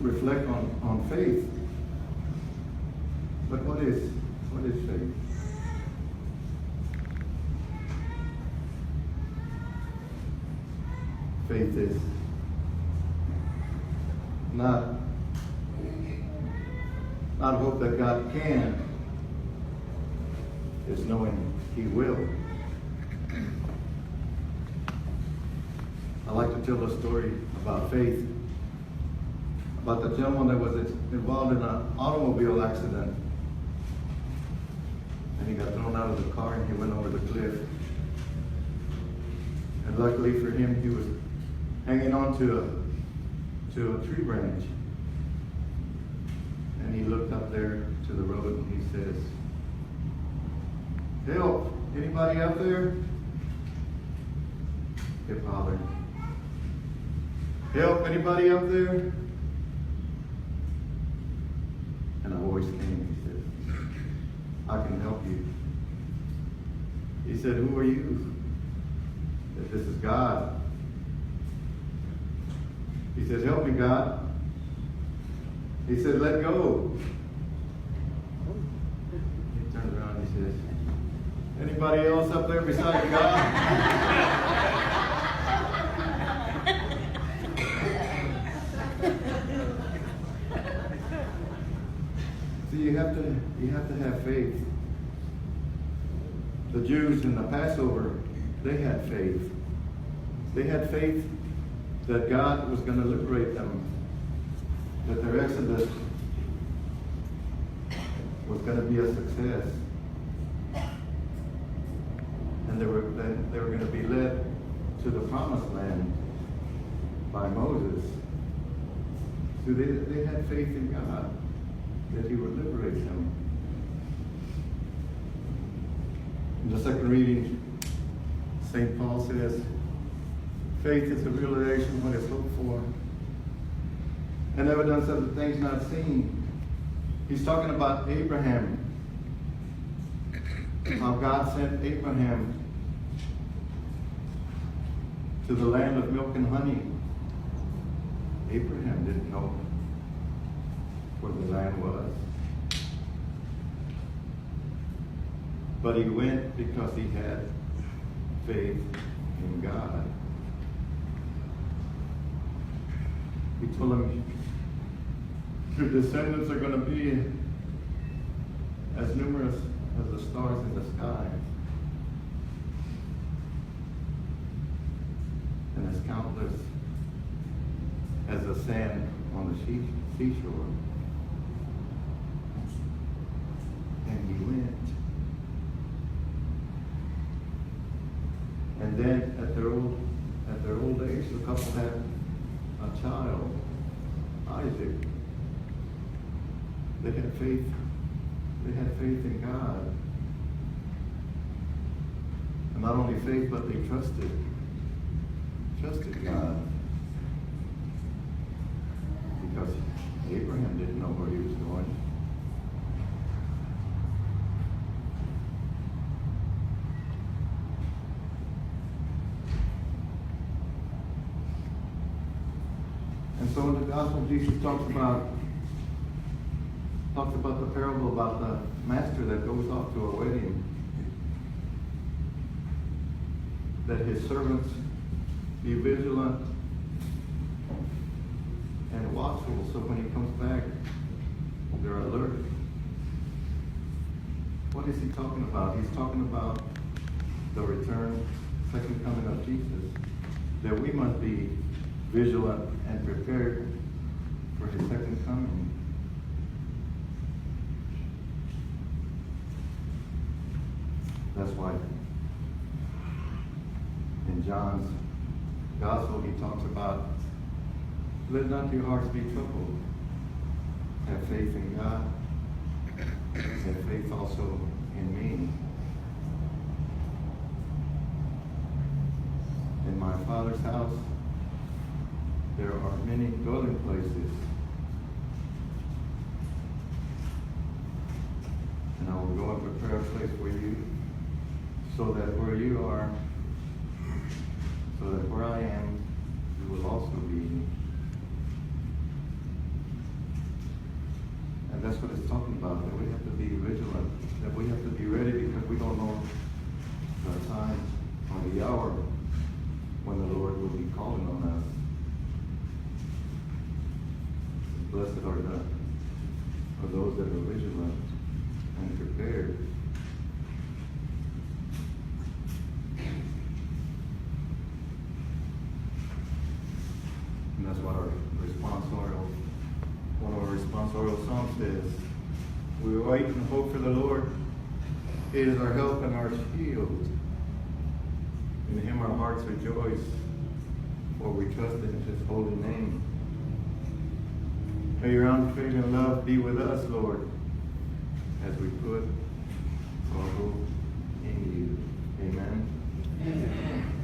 reflect on faith. But what is faith? Faith is not hope that God can, it's knowing He will. I like to tell a story about faith, about the gentleman that was involved in an automobile accident. And he got thrown out of the car and he went over the cliff. And luckily for him, he was hanging on to a tree branch. And he looked up there to the road and he says, "Help, anybody out there?" It hollered, "Help, anybody up there?" And a voice came. He said, "I can help you." He said, "Who are you?" He said, "This is God." He said, "Help me, God." He said, "Let go." He turned around and he says, "Anybody else up there besides God?" So you have to have faith. The Jews in the Passover, they had faith. They had faith that God was going to liberate them, that their exodus was going to be a success, and they were going to be led to the promised land by Moses. So they had faith in God that He would liberate them. In the second reading, St. Paul says, faith is the realization of what is hoped for and evidence of the things not seen. He's talking about Abraham, how God sent Abraham to the land of milk and honey. Abraham didn't know where the land was, but he went because he had faith in God. He told him, your descendants are going to be as numerous as the stars in the sky and as countless as the sand on the seashore. And he went. And then at their old age, the couple had a child, Isaac. They had faith. They had faith in God. And not only faith, but they trusted God. Because Abraham didn't know where he was going. And so in the gospel, Jesus talks about the parable about the master that goes off to a wedding, that his servants be vigilant and watchful, so when he comes back, they're alert. What is he talking about? He's talking about the return, second coming of Jesus, that we must be vigilant and prepared for his second coming. That's why in John's gospel he talks about, let not your hearts be troubled. Have faith in God. Have faith also in me. In my Father's house there are many dwelling places. And I will go and prepare a place for you, so that where you are, so that where I am, you will also be. And that's what it's talking about, that we have to be vigilant, that we have to be ready because we don't know the time or the hour when the Lord will be calling on us. Blessed are those that are vigilant and prepared. And that's what our responsorial, one of our responsorial songs says. We wait and hope for the Lord. He is our help and our shield. In him our hearts rejoice, for we trust in his holy name. May your unfailing love be with us, Lord, as we put our hope in you. Amen. Amen.